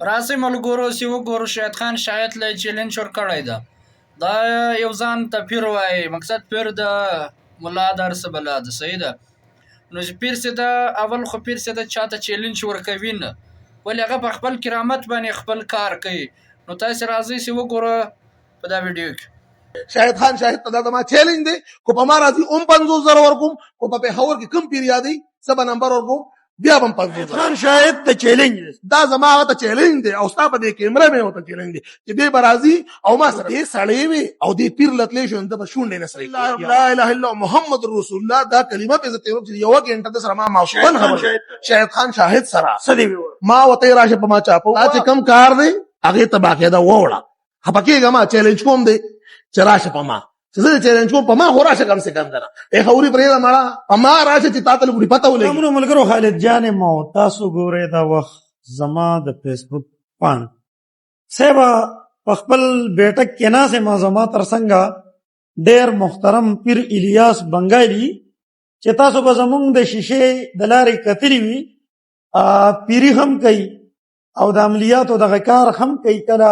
راسي ملګرو چې وګورو شهید خان شاید له چیلنج ورکړی ده. دا یو ځان ته پیر وایي، مقصد پیر د ملا درس بلا ده، صحیح ده. نو چې پیر سي ده اول خو پیر سي ده چاته چیلنج ورکوي نه، ولې هغه په خپل کرامت باندې خپل کار کوي. نو تاسو راځئ چې وګوره په دا ویډیو کې. شاهد خان شاهد ته دا ما چیلنج دی کو په ما راځي 50,000 ورکوم، کو په پېښور کې کم پیر یادی سبا نمبر ورکوم بیا هم 50,000. خان شاهد ته چیلنج دا زما ته چیلنج دی او ستا په دې کیمرا مې وته چیلنج دی چې دې برازي او ما سره دې سړی وي او دې پیر لتلې شو انت په شونډې نه سره لا اله الا محمد رسول الله دا کلمه په عزت یو یو غنټه د سره ما ماوشن خبر شاهد خان شاهد سره سدي ما وته راشه په ما چاپو چې کم کار دی هغه ته باقاعده ووړه هپکیګه ما چیلنج کوم دی چې راشه په ما چې زه چیلنج کوم په ما خو راشه کم سے کم کنه ای خوري پرې دا مړه په ما راشه چې تاسو لګړي پته ولګي. موږ ملګرو خالد جان مو تاسو ګورئ دا وخت زما د فیسبوک پاڼه سبا خپل بیٹک کې نه سه ما زما تر څنګه ډېر محترم پیر الیاس بنگالی چې تاسو به زمونږ د شیشه د لارې کتلی وي پیری هم کوي او د عملیاتو دغه کار هم کوي، کله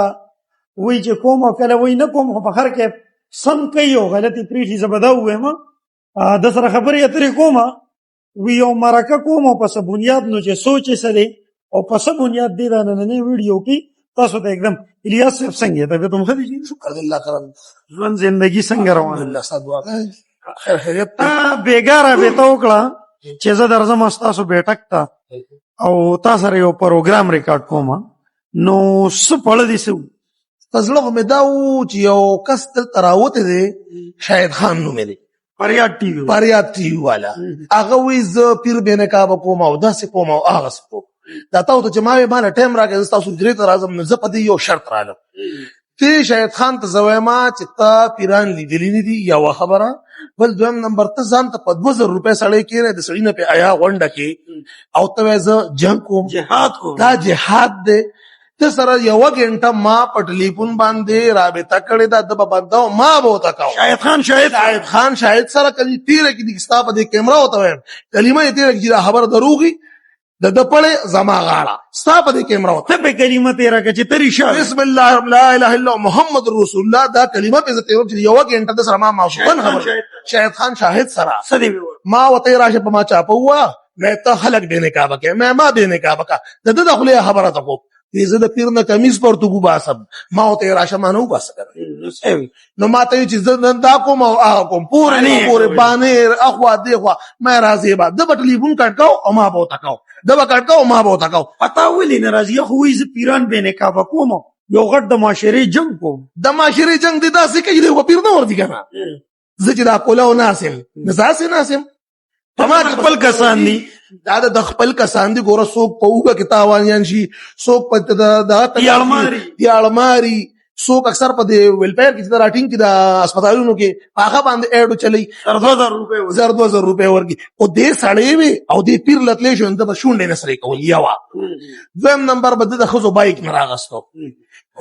وی چې کوم او کله وی نه کوم، خو په هر کې سم کوي او غلطي پریږدي. زه به دا ووایم د سره خبرې اترې کوم وی یو مرکه کوم او په څه بنیاد نو چې سوچ یې څه دی او په څه بنیاد دی دا نننۍ ویډیو کې تاسو ته एकदम الیاس صاحب څنګه طبیعت هم ښه دی؟ شکر الله کرم ژوند زندگی څنګه روانه؟ الله ستاسو دعا خیر خیریت بېګا رابطه وکړه چې زه درځم ستاسو بیټک ته او تا سره یو پروګرام ریکارډ کوم، نو څه پړه دي څه فضله مې دا و چې یو کس دلته راوتی دی شاهد خان نومې دی فریاد ټي وي والا، هغه وایي زه پیر بې نقابه کوم او داسې کوم او هغسې کوم. دا تا ته چې ما وې ماله ټایم راکړې زه ستاسو حجرې ته راځم نو زه په دې یو شرط رالم ته شاهد خان ته زه وایم چې تا پیران لیدلي نه دي یوه خبره، بل دویم نمبر ته ځان ته په 2,000 روپۍ سړی کېری د سړي نه پې ایا غونډه کې او ته وایې زه جنګ کوم جهاد کوم. دا جهاد دی. ته سره یوه غنټه ما په ټلیفون باندې رابطه کړې ده د به بنده ما به ورته کوم شاهد خان شاهد سره کلي تېره کړي ستا په دې کیمرا ورته وایم کلمه یې تېره کړي چې دا خبره دروغي د ده پړې زما غاړه ستا په دې کیمرا ورته ته پې کلمه تېره کړه چې ته رښتیا بسم الله لا اله الا محمد رسول الله دا کلمه په عزت یو چې یوه غنټه د سره ما ماشوخن خبر شاهد خان شاهد سره سدي ما وته راشه په ما چاپه وه میں ته خلق بې نقابه کې میں ما بې نقابه کا د ده د خولې خبره ته کوم زه د پیر نه کمیز پرتګو باسم ما ورته راشه ما نه وباسه نو ما ته چې زه نن دا کوم او هغه کوم پورې باندې اخوا دې خوا مې راځي به د ټلیفون کټکاو او ما به ورته کوم د به کټکاو ما به ورته کوم پتا ولې نه راځي خو وایي زه پیران بې نقابه کوم یو غټ د معاشرې جنګ کوم. د معاشرې جنګ دی داسې کوي چې پیر نه ورځي که نه زه چې دا کولاو ناسم نه داسې ناسم ما خپل کسان دي دا د خپل کسان دي ګوره څوک په اوږه کې تاوانیان شي څوک په دیاړماري څوک اکثر په دې ویلپایر کې چې د راټینګ کې د هسپتالونو کې په هغه باندې ایډ چلی 2,000 روپۍ ورکړي او دې سړی وي او دې پیر لتلی شو د به شونډې نه سرې کول یوه دویم نمبر به د ښځو بایک نه راغستو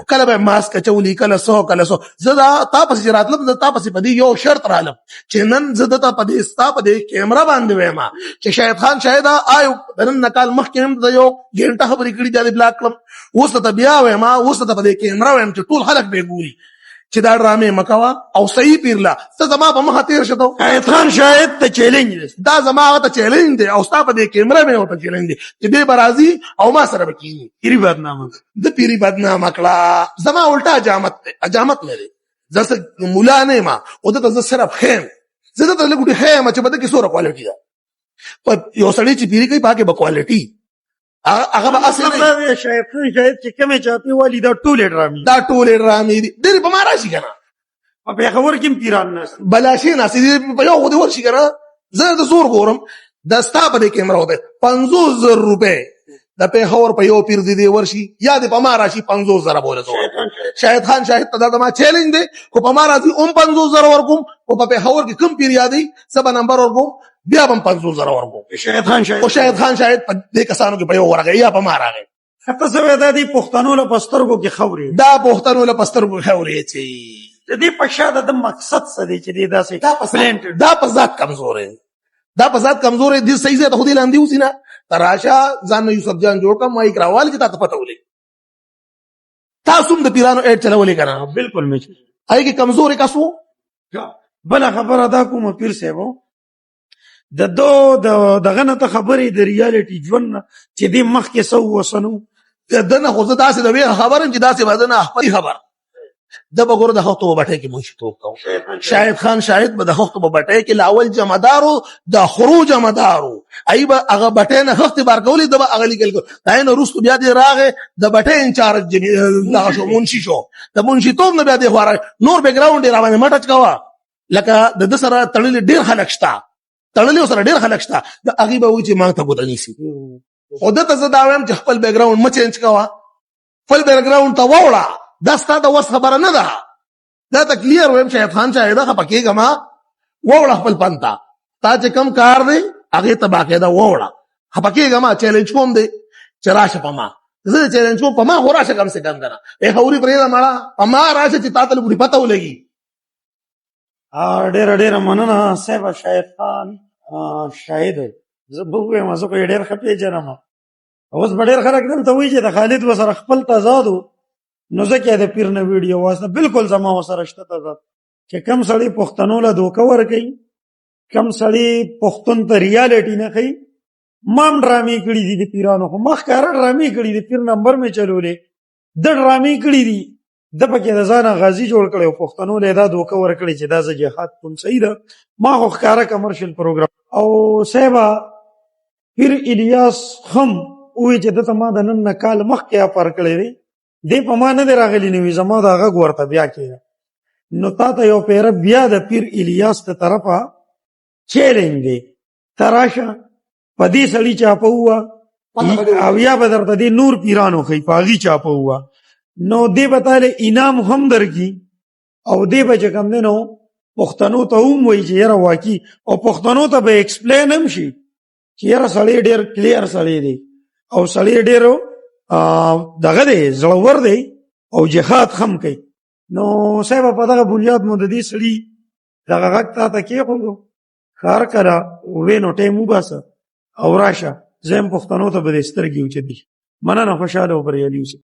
کله به ماسک اچولي کله څه زه دا تا پسې چې راتلم زه تا پسې په دې یو شرط رالم چې نن زه دته په دې ستا په دې کیمرا باندې وایم چې شاهد خان شاهد آیو د نن نه کال مخکې هم د یو غنټه خبرې کړي دا دې بلاک کړم اوس ته بیا وایم اوس ته په دې کیمرا وایم چې ټول خلک به ګوري چې دا ډرامې مه کوه او صحیح پیرله ته زما په مخه تېر شه شاهد خان شاهد ته چیلنج دی دا زما هغه ته چیلنج دی او ستا په دې کیمرا مې ورته چیلنج دی چې دې به راځي او ما سره به کېني پیري بدنامه د پیري بدنامه کړه زما الټا حجامت لري زه مولا نه یم او دته زه صرف ښیم زه دته لږ ښیم چې په ده کې څومره کوالټي ده په یو سړی چې پیري کوي په هغې به کوالټي هغه به اصل نه شاهد خان شاهد چې کومې چاپې والي دا ټولې ډرامې دي ډېرې په ما راشي که نه په پېښور کې هم پیران ناست بلاشې ناستې دي په یو خو دې ورشي که نه زه د زور ګورم د ستا په دې کیمرا وته 50,000 روپۍ د پېښور په یو پیر دې ورشي یا دې په ما راشي 50,000 بوله شاهد خان شاهد ته دا ما چیلنج دی کو په ما راځي 50,000 ورکوم کو په پېښور کې کم پیر یادی سبا نمبر ورکوم بیا هم 50,000 ورکوم. شاهد خان شاهد په دې کسانو کې په یو ورغی یا په ما راغی ته څه وایې دا دې پښتنو له په سترګو کې خورې دا پښتنو له په سترګو خورې چې د دې په شا د مقصد څه دی چې دې داسې دا په ذات کمزورې دې صحیح ځای ته خو دې لاندې اوسي نه ته راشه ځان نه یوسف جان جوړ کړه ما یې راوال چې تا ته پته ولګي تاسو هم د پیرانو اډ چلولې کنه بالکل مې هغه کې کمزوري کسو بل خبره دا کوم پیر صاحب د دغه نه ته خبرې د ریالټي ژوند نه چې دې مخکې سو وسنو دنه خو زه داسې د وی خبرم چې داسې بدنه خپل خبر د بګور د خطو بټه کې مونږ تو کو شاهد خان شاهد به د خطو بټه کې لاول جمعدارو د خروج جمعدارو ایبه هغه بټه نه خطي بار کولې د هغه لیکل دا نه روس بیا دې راغه د بټه انچارج دا شو منشي شو د منشي توب نه بیا دې خواره نور بیک گراوند را باندې مټچ کوا لکه د سره تړل ډیر خلک شتا تړل سره ډیر خلک شتا د هغه به و چې مانګ ته بوتنی سي خود ته زدا وایم چې خپل بیک گراوند م چینج کوا خپل بیک گراوند ته ووړه دا ستاسو ورس خبره نه ده دا ته کلیر وایم شاهد خان شاهد خپکیګه ما ووړه خپل پنتا تا چې کم کار دی هغه ته باقاعده ووړه خپکیګه ما چیلنج کوم دی چراشه پما زه چیلنج کوم پما خوراشه کم سے کم کنه اے خوري پرې دا ماړه پما راشه چې تاسو لپاره پته ولګي ډېر ډېر مننه صاحب شاهد خان شاهد زه به ما زه په ډېر خپې جنم اوس ډېر خلک دلته وایي چې د خالد وسره خپل تضاد نو ځکه د پیر نه ویډیو واسطه بالکل زما وسره شته تضاد چې کم سړی پښتنو له دوکه ورکوي کم سړی پښتون ته ریالټي نه کوي مام ډرامې کړي دي د پیرانو خو مخکاره ډرامې کړي دي پیر نمبر مې چلولې د ډرامې کړي دي د پکې د ځانه غازي جوړ کړی او پښتنو له دا دوکه ورکړي چې دا زه جهاد کوم صحیح ده ما خو ښکاره کمرشل پروګرام او صاحبه پیر الیاس هم وایي چې دته ما د نن نه کال مخکې افر کړی دی دی په ما نه دی راغلی نوي زما د هغه ورته بیا کېږه نو تا ته یو پیره بیا د پیر الیاس ته طرفه چیلنج دی ته راشه په دې سړي چاپه ووه او یا به درته دې نور پیرانو ښي په هغې چاپه ووه نو دې به تاله انعام هم درکړي او دې به چې کوم دی نو پښتنو ته هم وایي چې یاره واقعي او پښتنو ته به ایکسپلین هم شي چې یاره سړی ډېر کلیر سړی دی او سړی ډېر دغه دی زړور دی او جهاد هم کوي نو صاحب په دغه بنیاد مو د دې سړي دغه غږ تا ته کېښودو ښار کړه ووې نو ټایم وباسه او راشه زه هم پښتنو ته به دې سترګې اوچتې مننه خوشحاله او بریالي اوسئ